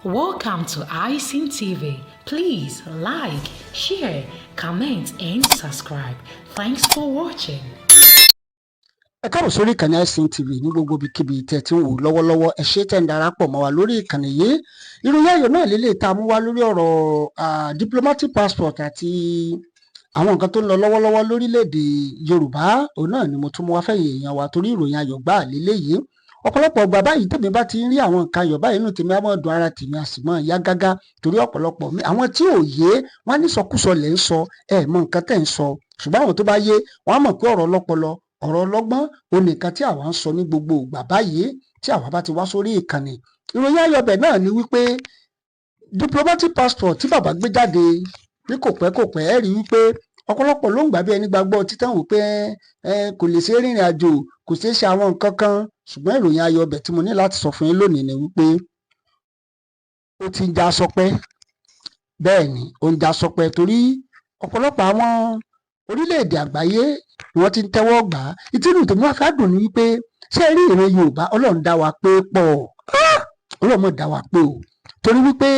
Welcome to iSyn TV. Please like, share, comment, and subscribe. Thanks for watching. Ẹ káàbọ̀ sórí ìkànnì iSyn TV ní gbogbo ibikíbi tẹ́ ti ń wò lọ́wọ́lọ́wọ́. Ẹ ṣé tẹ́ ń darapọ̀ mọ́ wa lórí ìkànnì yìí. Ìròyìn ayọ̀ náà lélẹ̀ tá a mú wá lórí ọ̀rọ̀ diplomatic passport àti àwọn nǹkan tó ń lọ lọ́wọ́lọ́wọ́ lórílẹ̀‐èdè Yorùbá. Òun náà ni mo tún mú wá fẹ́yìn èèyàn wa torí ìròyìn ayọ̀ gbà lélẹ́yìí. Ọ̀pọ̀lọpọ̀ ọgbà báyìí tèmi bá ti ń rí àwọn nǹkan ayọ̀ báyìí inú tèmi á mọ̀ dùn, ara tèmi á sì mọ̀ yá gágá torí ọ̀pọ̀lọpọ̀ àwọn tí ò yé wọn ní sọkúsọ lẹ̀ ń sọ mọ nǹkan tẹ̀ ń sọ, ṣùgbọ́n àwọn tó bá yé wọn á mọ̀ pé ọ̀rọ̀ ọlọ́pọlọ ọ̀rọ̀ ọlọ́gbọ́n òun nìkan tí àwa ń sọ ní gbogbo ìgbà báyìí tí àwa bá ti wá sórí ìkànnì. Ìròyìn ayọ̀bẹ̀ náà ni wípé diplomatic passport tí bàbá gbé jáde ní kò pẹ́ ẹ rí wípé ọ̀pọ̀lọpọ̀ ló ń gbà bí ẹni gbàgbọ́ títàn wò pé kò lè ṣe é rìnrìn àjò, kò ṣeé ṣe àwọn nǹkan kan, ṣùgbọ́n ìròyìn ayọ̀bẹ̀ tí mo ní láti sọ fún yín lónìí ni wípé ó ti ń já sọpẹ́. Bẹ́ẹ̀ ni ó ń já sọpẹ́ torí ọ̀pọ̀lọpọ̀ àwọn orílẹ̀-èdè àgbáyé ni wọ́n ti ń tẹ́wọ́ gbà á. ìtinú tèmi wá fẹ́ dùn ní wípé ṣé ẹ rí ìran Yorùbá Ọlọ́run dá wa pé pọ̀, Ọlọ́run mọ̀ dá wa pé o, torí wípé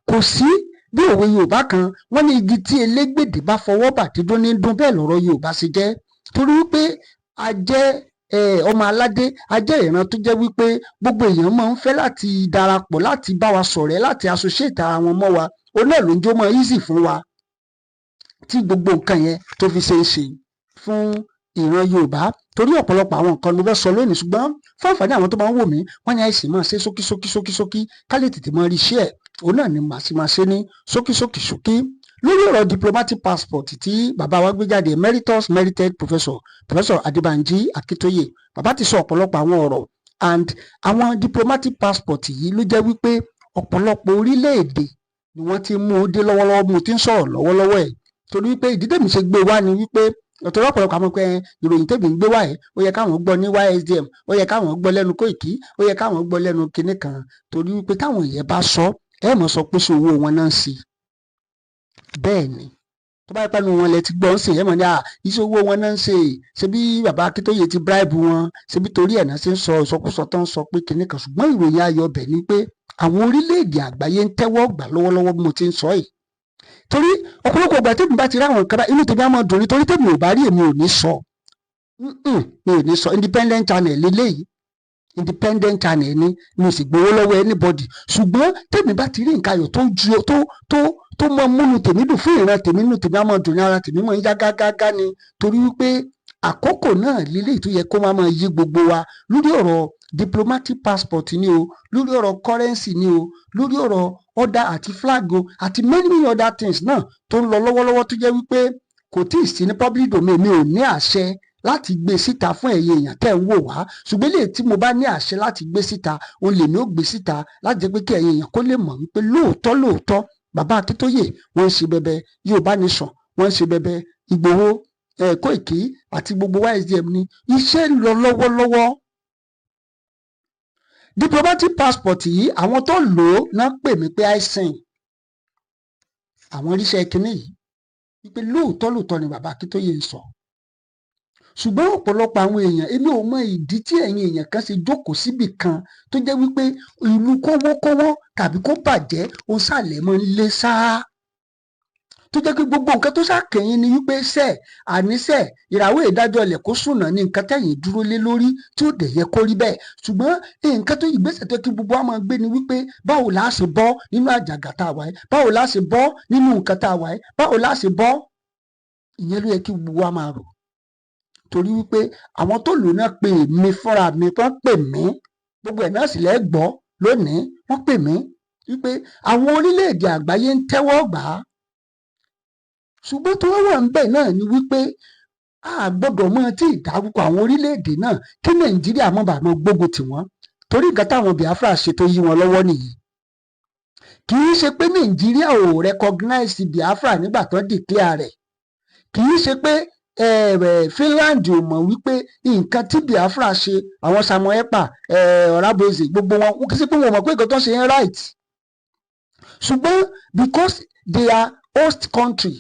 kò sí bí òwe Yorùbá kan wọ́n ní igi tí elégbèdè bá fọwọ́ bà dídún ní dún, bẹ́ẹ̀ lọ̀rọ̀ Yorùbá ṣe jẹ́. Torí wípé a jẹ́ ọmọ aládé, a jẹ́ ìran tó jẹ́ wípé gbogbo èèyàn máa ń fẹ́ láti darapọ̀, láti bá wa ṣọ̀rẹ́, láti associate ara wọn mọ́ wa. Òun náà ló ń jó mọ́ easy fún wa tí gbogbo nǹkan yẹn tó fi ṣe é ṣe fún ìran Yorùbá. Torí ọ̀pọ̀lọpọ̀ àwọn nǹkan ló fẹ́ sọ lónìí, ṣùgbọ́n fún àǹfààní àwọn tó máa ń wò mí wọ́n ní àìsí máa ṣe ṣókí ká lè tètè máa rí iṣẹ́ ẹ̀. Òun náà ni màá sì máa ṣe ní ṣókí. Lórí ọ̀rọ̀ diplomatic passport tí bàbá wa gbé jáde, emeritus merited professor Adébánjí Akintoye, bàbá ti sọ ọ̀pọ̀lọpọ̀ àwọn ọ̀rọ̀, and àwọn diplomatic passport yìí ló jẹ́ wípé ọ̀pọ̀lọpọ̀ orílẹ̀-èdè ni wọ́n ti mú un dé lọ́wọ́lọ́wọ́, mo ti ń sọ̀rọ̀ lọ́wọ́lọ́wọ́ ẹ̀ torí wípé ìdí tèmi ṣe gbé wá ni wípé ọ̀tọ̀ ọ̀pọ̀lọpọ̀ àwọn pé ìròyìn tèmi ń gbé wá ẹ̀ ó yẹ káwọn gbọ́ ní YSDM, ó yẹ káwọn gbọ́ lẹ́nu Koiki, ó yẹ káwọn gbọ́ lẹ́nu kinní kan, torí wípé táwọn èèyàn bá sọ mọ̀ sọ pé ṣe owó wọn náà ń ṣe. Bẹ́ẹ̀ ni tó bá yẹ pẹ́nu wọn lẹ ti gbọ́ ń ṣe mọ̀ ní iṣẹ́ owó wọn náà ń ṣe, ṣe bí bàbá Akíntóye ti bribe wọn, ṣe bí torí ẹ̀ náà ṣe ń sọ ìsọkúsọ tó ń sọ pé kinní kan. Ṣùgbọ́n ìròyìn ayọ̀ bẹ̀ ni pé àwọn orílẹ̀-èdè àgbáyé ń tẹ́wọ́ gbà lọ́wọ́lọ́wọ́ bí mo ti ń sọ yìí. Torí ọ̀pọ̀lọpọ̀ ìgbà tèmi bá ti rí àwọn nǹkan bá inú tèmi á máa dùn nítorí tèmi ò bá rí èmi ò ní sọ. Mi ò ní sọ. Independent channel lélẹ́yìí, independent channel ni mi sì gbowó lọ́wọ́ anybody. Ṣùgbọ́n tèmi bá ti rí nǹkan ayọ̀ tó mọ múnú tèmi dùn fún ìran tèmi, inú tèmi á máa dùn ní ara tèmi máa ń yá gágágá ni, torí wípé àkókò náà lélẹ́yìí tó yẹ kó máa yí gbogbo wa lórí ọ̀rọ̀ diplomatic passport ni o, lórí ọ̀rọ̀ currency ni o, lórí ọ̀rọ̀ order àti flag o, àti many other things náà tó ń lọ lọ́wọ́lọ́wọ́ tó jẹ́ wípé kò tí ì sí ní public domain. Mi ò ní àṣẹ láti gbé síta fún ẹ̀yin èèyàn tẹ́ ń wò wá, ṣùgbọ́n eléyìí tí mo bá ní àṣẹ láti gbé síta òun lèmi ó gbé síta láti jẹ́ pé kí ẹ̀yin èèyàn kó lè mọ̀ wípé lóòótọ́ bàbá Akíntóyè wọ́n ń ṣe bẹbẹ, Yorùbá Nation wọ́n ń ṣe bẹbẹ, Igboho, Koiki àti gbogbo YSDM ni iṣẹ́ ń lọ lọ́wọ́lọ́wọ́. Diplomatic passport yìí àwọn tó lò ó náà pè mí pé iSyn àwọn oríṣẹ́ kínní yìí wípé lóòótọ́ ni bàbá Akíntóyè ń sọ. Ṣùgbọ́n ọ̀pọ̀lọpọ̀ àwọn èèyàn, èmi ò mọ ìdí tí ẹ̀yin èèyàn kan ṣe jókòó síbì kan tó jẹ́ wípé ìlú kówókówó tàbí kó bàjẹ́ ó sàlẹ̀ mọ́ ń lé sáá, tó jẹ́ pé gbogbo nǹkan tó ṣàkẹ́yìn ni wípé àníṣe ìràwọ̀ ìdájọ́ ilẹ̀ kó sùnà ní nǹkan tẹ̀yìn dúró lé lórí tí ó dẹ̀ yẹ kó rí bẹ́ẹ̀. Ṣùgbọ́n nǹkan tó ìgbésẹ̀ tó kí gbogbo wa máa gbé ni wípé báwo la ṣe bọ́ nínú àjàgà tá a wà yìí, báwo la ṣe bọ́ nínú nǹkan tá a wà yìí, báwo la ṣe bọ́. Ìyẹn ló yẹ kí gbogbo wa máa rò, torí wípé àwọn tó lò náà pè mí fúnra mi, wọ́n pè mí, gbogbo ẹ̀ náà sì lẹ́ gbọ́ lónìí, wọ́n pè mí wípé àwọn orílẹ̀-èdè àgbáyé ń tẹ́wọ́ gbà á. Ṣùgbọ́n tó wà ń bẹ̀ náà ni wípé a gbọ́dọ̀ mọ tí ìdárúkọ àwọn orílẹ̀-èdè náà kí Nàìjíríà mọ̀ bá mọ́ gbógun tì wọ́n, torí nǹkan táwọn Biafra ṣe tó yí wọn lọ́wọ́ nìyí. Kì í ṣe pé Nàìjíríà ò recognize Biafra nígbà tó declare rẹ̀, kì í ṣe pé Finland ò mọ̀ wípé nǹkan tí Biafra ṣe, àwọn Samuel Ekpa, Ọ̀rábòzè, gbogbo wọn kì í ṣe pé wọn mọ̀ pé nǹkan tó ṣe ń right. Ṣùgbọ́n because they are host country,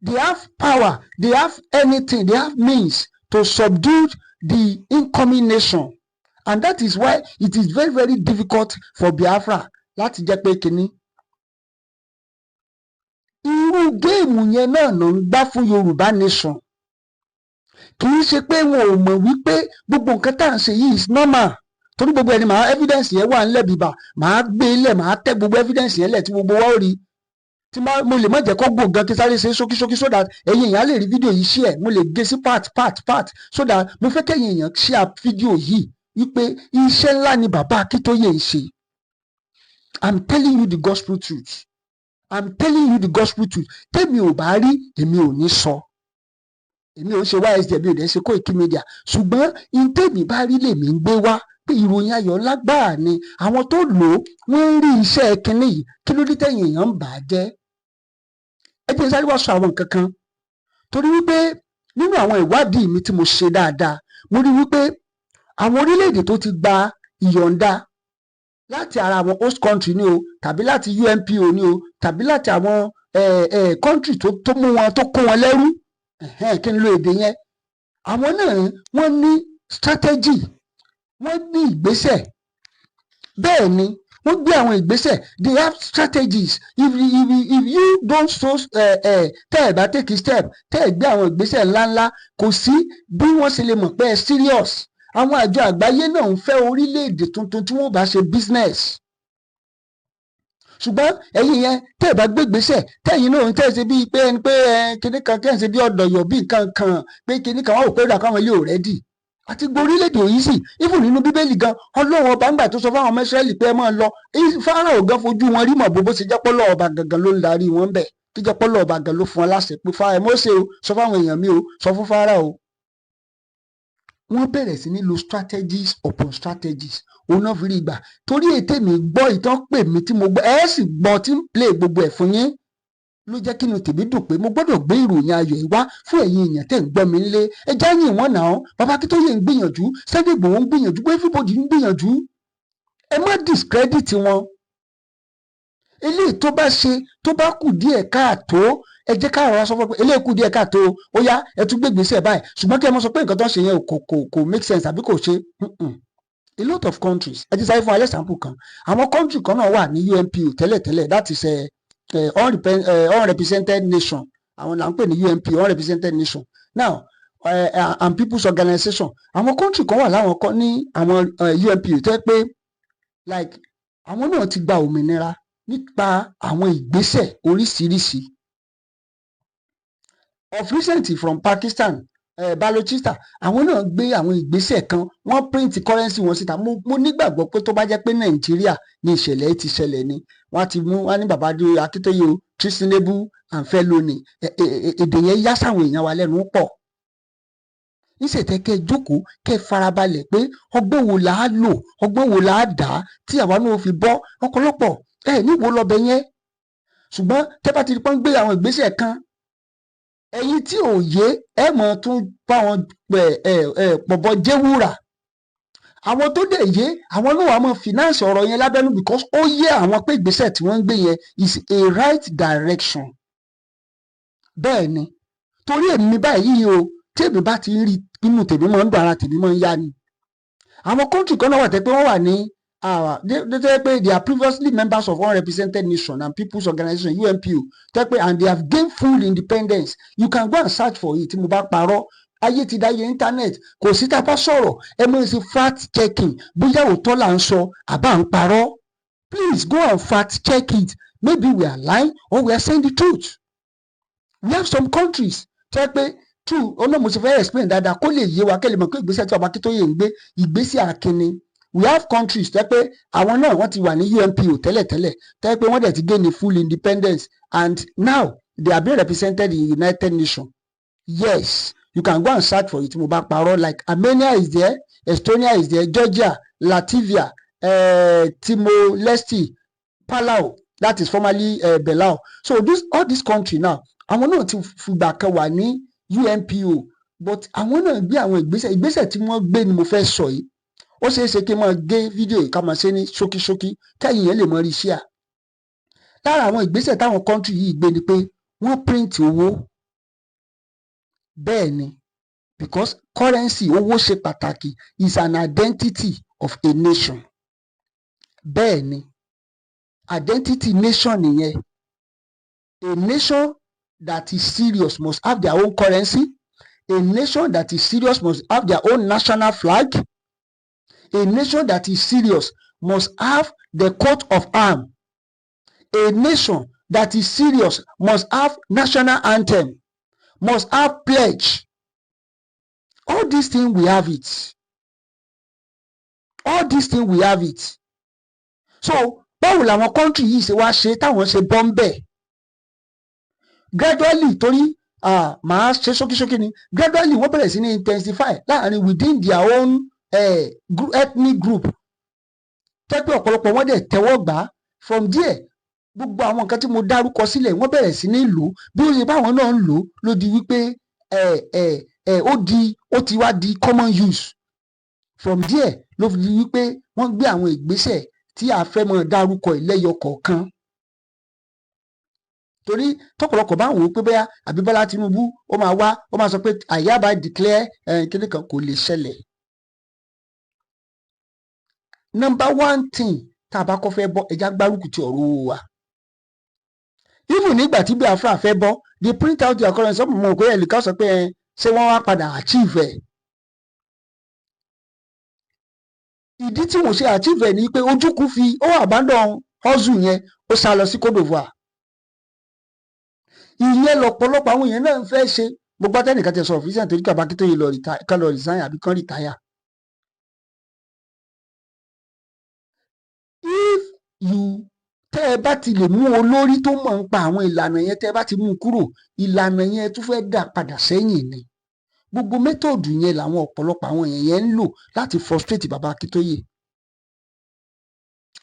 they have power, they have anything, they have means to subdue the incoming nation. And that is why it is very, very difficult for Biafra láti jẹ́ pé kinní irú géèmù yẹn náà ló ń gbá fún Yorùbá nation. Kì í ṣe pé wọn ò mọ̀ wípé gbogbo nǹkan tá à ń ṣe yìí is normal, torí gbogbo ẹni màá evidence yẹn wà ńlẹ̀ bíbà, màá gbé ilẹ̀, màá tẹ́ gbogbo evidence yẹn lẹ̀ tí gbogbo wa ó rí, tí mo lè má jẹ́ kó gbò gan kí sáré ṣe ṣókíṣókí so that ẹ̀yin èèyàn lè rí fídíò yìí share, mo lè gé sí part so that mo fẹ́ kẹ́yin èèyàn share fídíò yìí wípé iṣẹ́ ńlá ni bàbá Akintoye ń ṣe. I'm telling you the gospel truth. I'm telling you the gospel truth. Tèmi ò bá rí èmi ò ní sọ. Èmi ò ń ṣe YSD, èmi ò dẹ̀ ṣe Koiki Media, ṣùgbọ́n tèmi bá rí lèmi ń gbé wá pé ìròyìn ayọ̀ lágbára ni àwọn tó lò ó wọ́n ń rí iṣẹ́ kínní yìí, kí ló dé tẹ̀yìn èèyàn ń bà á jẹ́. Ẹ jẹ́ sáré wá sọ àwọn nǹkan kan torí wípé nínú àwọn ìwádìí mi tí mo ṣe dáadáa mo rí wípé àwọn orílẹ̀-èdè tó ti gba ìyọ̀ǹda láti ara àwọn host country ni o tàbí láti UNPO ni o tàbí láti àwọn country tó mú wọn tó kó wọn lẹ́rú, kí n lo èdè yẹn, àwọn náà wọ́n ní strategy, wọ́n ní ìgbésẹ̀. Bẹ́ẹ̀ ni wọ́n gbé àwọn ìgbésẹ̀, they have strategies. If you don't so tẹ́ ẹ̀ bá take a step, tẹ́ ẹ̀ gbé àwọn ìgbésẹ̀ ńláńlá, kò sí bí wọ́n ṣe lè mọ̀ pé ẹ serious. Àwọn àjọ àgbáyé náà ń fẹ́ orílẹ̀-èdè tuntun tí wọ́n bá ṣe business. Ṣùgbọ́n ẹ̀yin yẹn tẹ́ ẹ̀ bá gbé ìgbésẹ̀, tẹ́yin náà ń tẹ́ ẹ ṣe bíi pé ẹni pé kinní kan kẹ́ ẹ̀ ṣe bí ọ̀dọ̀yọ̀ bí nǹkan kan pé kinní kan wọ́n rò pé ó dà káwọn ilé ò rẹ́dì. Àti gbogbo orílẹ̀-èdè yìí sì even nínú bíbélì gan Ọlọ́run ọba ńgbà tó sọ fáwọn ọmọ Ísírẹ́lì pé ẹ máa lọ, Fáráò gan fojú wọn rí mọ̀ bó ṣe jẹ́ pé Ọlọ́run ọba gangan ló ń darí wọn bẹ̀, tó jẹ́ pé Ọlọ́run ọba gan ló fún wọn láṣẹ pé Fáráò Mósè o sọ fáwọn èèyàn mi o sọ fún Fáráò. Wọ́n bẹ̀rẹ̀ sí ní lo strategies upon strategies, òun náà fi rí ìgbà torí ètè mi gbọ́ ìtàn pè mí tí mo gbọ́ ẹ sì gbọ́ tí ń play gbogbo ẹ̀ fún yín ló jẹ́ kí inú tèmi dùn pé mo gbọ́dọ̀ gbé ìròyìn ayọ̀ yìí wá fún ẹ̀yin èèyàn tẹ́ ń gbọ́ mi nílé. ẹ já yìn wọ́n náà, bàbá Akintoye ń gbìyànjú, Sunday Igboho ń gbìyànjú, pé everybody ń gbìyànjú. Ẹ má discredit wọn. Eléyìí tó bá ṣe tó bá kù díẹ̀ káàtó ẹ jẹ́ ká rọra sọ fún ọ pé eléyìí kù díẹ̀ káàtó ó yá ẹ tún gbé ìgbésẹ̀ báyìí, ṣùgbọ́n kí ẹ mọ sọ pé nǹkan tó ń ṣe yẹn kò make sense àbí kò ṣe. A lot of countries, ẹ ti sáré fún alẹ́ sample kan, àwọn country kan náà wà ní UNPO tẹ́lẹ̀tẹ́lẹ̀, that is unrepresented nation, àwọn là ń pè ní UNPO, unrepresented nation. Now and people's organization, àwọn country kan wà láwọn kan ní àwọn UNPO tẹ́ pé like àwọn náà ti gba òmìnira nípa àwọn ìgbésẹ̀ oríṣiríṣi. Of recent from Pakistan, Balochistan, àwọn náà gbé àwọn ìgbésẹ̀ kan, wọ́n print currency wọn síta. Mo nígbàgbọ́ pé tó bá jẹ́ pé Nàìjíríà ni ìṣẹ̀lẹ̀ ti ṣẹlẹ̀ ni wọ́n ti mú wọn ní bàbá Akintoye o treasonable and felony, èdè yẹn yá sáwọn èèyàn wa lẹ́nu pọ̀. Níṣẹ̀tẹ̀ kẹ́ ẹ jókòó kẹ́ ẹ farabalẹ̀ pé ọgbọ́n wo là á lò, ọgbọ́n wo là á dà á tí àwa náà fi bọ́. Ọ̀pọ̀lọpọ̀ níbo lọ́bẹ̀ yẹn, ṣùgbọ́n tẹ́ bá ti rí pọ́n gbé àwọn ìgbésẹ̀ kan, ẹ̀yin tí ò yé ẹ mọ̀ tún bá wọn pọ̀bọ jẹ́wúrà. Àwọn tó dẹ̀ yé àwọn náà wàá mọ̀ finance ọ̀rọ̀ yẹn lábẹ́nú because ó yé àwọn pé ìgbésẹ̀ tí wọ́n ń gbé yẹn is a right direction. Bẹ́ẹ̀ ni torí èmi báyìí o tèmi bá ti rí inú tèmi máa ń dùn, ara tèmi máa ń yá ni. Àwọn country kan náà wà tẹ́ pé wọ́n wà ní they are previously members of unrepresented nation and people's organization UNPO tẹ́ pé and they have gained full independence. You can go and search for it. Tí mo bá parọ́, ayé ti dáyé internet, kò sí tá a bá sọ̀rọ̀ ẹ mọ̀ sí fact checking bóyá òótọ́ là ń sọ àbá ń parọ́. Please go and fact check it, maybe we are lying or we are saying the truth. We have some countries tẹ́ pé true ọ̀nà mo ti fẹ́ explain dáadáa kó lè yé wa kẹ́ lè mọ̀ pé ìgbésẹ̀ tí bàbá Akintoye ń gbé ìgbésẹ̀ akínni. We have countries tẹ́ pé àwọn náà wọ́n ti wà ní UNPO tẹ́lẹ̀tẹ́lẹ̀ tẹ́ pé wọ́n dẹ̀ ti gain the full independence and now they are being represented in United Nations. Yes, you can go and search for it. Mo bá parọ́, like Armenia is there, Estonia is there, Georgia, Latvia, Timor-Leste, Palau, that is formerly Belau. So all this country now àwọn náà ti fìgbà kan wà ní UNPO but àwọn náà gbé àwọn ìgbésẹ̀ tí wọ́n gbé ni mo fẹ́ sọ yìí. Ó ṣeé ṣe kí n máa gé fídíò yìí ká máa ṣe ní ṣókíṣókí kẹ́yìn yẹn lè mọ rí share. Lára àwọn ìgbésẹ̀ táwọn country yìí gbé ni pé wọ́n print owó. Bẹ́ẹ̀ ni because currency owó ṣe pàtàkì, is an identity of a nation. Bẹ́ẹ̀ ni identity nation nìyẹn. A nation that is serious must have their own currency. A nation that is serious must have their own national flag. A nation that is serious must have the coat of arms. A nation that is serious must have national anthem, must have pledge. All these things we have it. All these things we have it. So báwo làwọn country yìí ṣe wá ṣe táwọn ṣe bọ́ ń bẹ̀? Gradually torí màá ṣe ṣókíṣókí ni, gradually wọ́n bẹ̀rẹ̀ sí ní intensify láàrin within their own ethnic group. Tẹ́pẹ́ ọ̀pọ̀lọpọ̀ wọ́n dẹ̀ tẹ́wọ́ gbà á. From there gbogbo àwọn nǹkan tí mo dárúkọ sílẹ̀ wọ́n bẹ̀rẹ̀ sí ní lò ó bí ó ṣe báwọn náà ń lò ó ló di wípé ó ti wá di common use. From there ló fi di wípé wọ́n gbé àwọn ìgbésẹ̀ tí a fẹ́ mọ́ dárúkọ ìlẹ́yọ kọ̀ọ̀kan. Torí tọ́pọ̀lọpọ̀ bá wò ó pé bóyá àbí Bọ́lá Tinubu ó máa wá ó máa sọ pé I hereby declare kíní kan, kò lè ṣẹlẹ̀. Number one thing tá a bá kọ́ fẹ́ bọ́ ẹja gbárùkù ti ọ̀rọ̀ owó wa. Even nígbà tí Biafra fẹ́ bọ́ they print out their currency ọ̀pọ̀ mọ̀ pé ẹ̀lìkan sọ pé ṣé wọ́n wá padà achieve ẹ̀. Ìdí tí wọ́n ṣe achieve ẹ̀ ni pé Ojukwu fi ó abandon hustle yẹn ó sá lọ sí Côte d'Ivoire. Ìyẹn lọ̀pọ̀lọpọ̀ àwọn èèyàn náà ń fẹ́ ṣe. Mo gbọ́ tẹ́nìkan ti sọ ọ̀fíìsì nítorí kí Akintoye lọ resign àbí kán retire. If you tẹ́ ẹ bá ti lè mú olórí tó mọ̀ ń pa àwọn ìlànà yẹn tẹ́ ẹ bá ti mú kúrò, ìlànà yẹn tún fẹ́ dà padà sẹ́yìn ni. Gbogbo mẹ́tọ̀dù yẹn làwọn ọ̀pọ̀lọpọ̀ àwọn èèyàn yẹn ń lò láti frustrate bàbá Akintoye.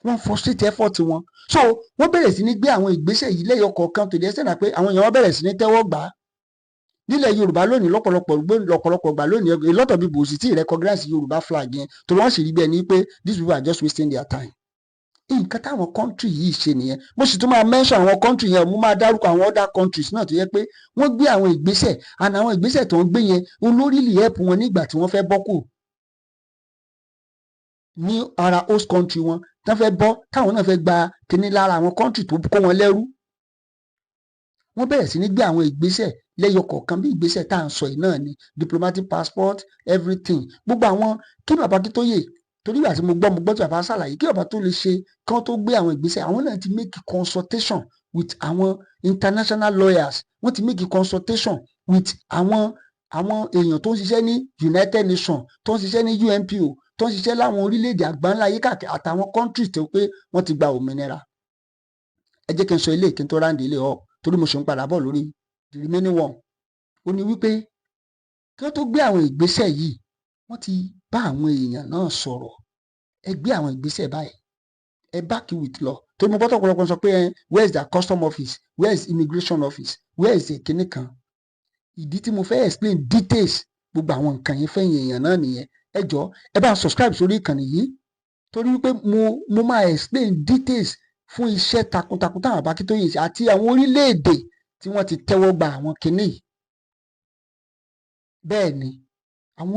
Wọ́n frustrate effort wọn. So wọ́n bẹ̀rẹ̀ sí ní gbé àwọn ìgbésẹ̀ yìí lẹ́yọ kọ̀ọ̀kan tó dé sẹ́nà pé àwọn èèyàn wọn bẹ̀rẹ̀ sí ní tẹ́wọ́ gbà á. Nílẹ̀ Yorùbá lónìí lọ́pọ̀lọpọ̀ gbà lónìí a lot of people sì ti recognize Yorùbá flag yẹn torí wọ́n sì rí bẹ́ẹ̀ ni pé these people are just wasting their time. Nǹkan táwọn country yìí ṣe nìyẹn. Mo sì tún máa mention àwọn country yẹn, mo máa dárúkọ àwọn other countries náà tó yẹ pé wọ́n gbé àwọn ìgbésẹ̀ and àwọn ìgbésẹ̀ tó ń gbé yẹn olórí lè help wọn nígbà tí wọ́n fẹ́ bọ́ kù ní ara host country wọn tán fẹ́ bọ́ táwọn náà fẹ́ gba kíní lára àwọn country tó kó wọn lẹ́rú. Wọ́n bẹ̀rẹ̀ sí ní gbé àwọn ìgbésẹ̀ lẹ́yọ kọ̀ọ̀kan bí ìgbésẹ̀ tá à ń sọ yìí náà ni diplomatic passport everything. Gbogbo àwọn kí bàbá Akintoye torí ìgbà tí mo gbọ́ tí bàbá ṣàlàyé kí bàbá tó lè ṣe kí wọ́n tó gbé àwọn ìgbésẹ̀ àwọn náà ti make consultation with àwọn international lawyers. Wọ́n ti make consultation with àwọn èèyàn tó ń ṣiṣẹ́ ní United Nations, tó ń ṣiṣẹ́ ní UNPO, tó ń ṣiṣẹ́ láwọn orílẹ̀-èdè àgbáńlá ayé káàkiri àtàwọn countries tó pé wọ́n ti gba òmìnira. Ẹ jẹ́ kí n sọ ilé kí n tó ráǹdì ilé ọ̀ torí mo ṣe ń padà bọ̀ lórí the remaining one. Ó ní wípé kí wọ́n tó gbé àwọn ìgbésẹ̀ yìí wọ́n ti bá àwọn èèyàn náà sọ̀rọ̀. Ẹ gbé àwọn ìgbésẹ̀ báyìí ẹ back with law. Torí mo gbọ́dọ̀ ọ̀pọ̀lọpọ̀ sọ pé where is the custom office, where is immigration office, where is the kíní kan. Ìdí tí mo fẹ́ explain details gbogbo àwọn nǹkan yẹn fẹ́yìn èèyàn náà nìyẹn. Ẹ jọ̀ọ́ ẹ bá subscribe sórí ìkànnì yìí torí wípé mo máa explain details fún iṣẹ́ takuntakun táwọn bàbá Akintoye ṣe àti àwọn orílẹ̀-èdè tí wọ́n ti tẹ́wọ́ gba àwọn kinní yìí. Bẹ́ẹ̀ ni àwọn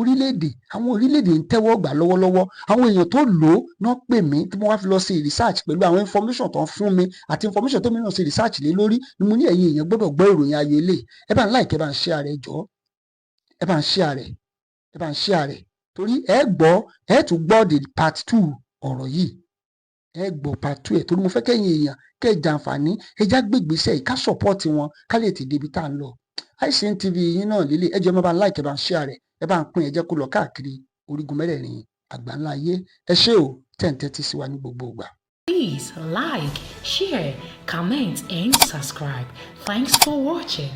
orílẹ̀-èdè ń tẹ́wọ́ gbà lọ́wọ́lọ́wọ́. Àwọn èèyàn tó lò ó náà pè mí tí mo wá fi lọ ṣe research pẹ̀lú àwọn information tó ń fún mi àti information tó mi náà ṣe research lé lórí ni mo ní ẹ̀yin èèyàn gbọ́dọ̀ gbọ́ ìròyìn ayọ̀ eléyìí. Ẹ bá ń like, ẹ bá ń share rẹ̀ jọ̀ọ́, ẹ bá ń share rẹ̀ torí ẹ tún gbọ́ the part 2 ọ̀rọ̀ yìí. Ẹ gbọ́ part 2 ẹ̀ torí mo fẹ́ kẹ́yìn èèyàn kẹ́ ẹ jàǹfààní ẹ já gbégbèsè yìí ká support wọn ká lè ti débi tá à ń lọ. ICN TV yín náà lélẹ̀ ẹ jọ̀ọ́ ẹ bá ń like, ẹ bá ń share rẹ̀, ẹ bá ń pín ẹ jẹ́ kó lọ káàkiri orígun mẹ́rẹ̀ẹ̀rin àgbáńlá ayé. Ẹ ṣé o tẹ̀ ń tẹ́tí sí wa ní gbogbo ìgbà. Please like, share, comment and subscribe. Thanks for watching.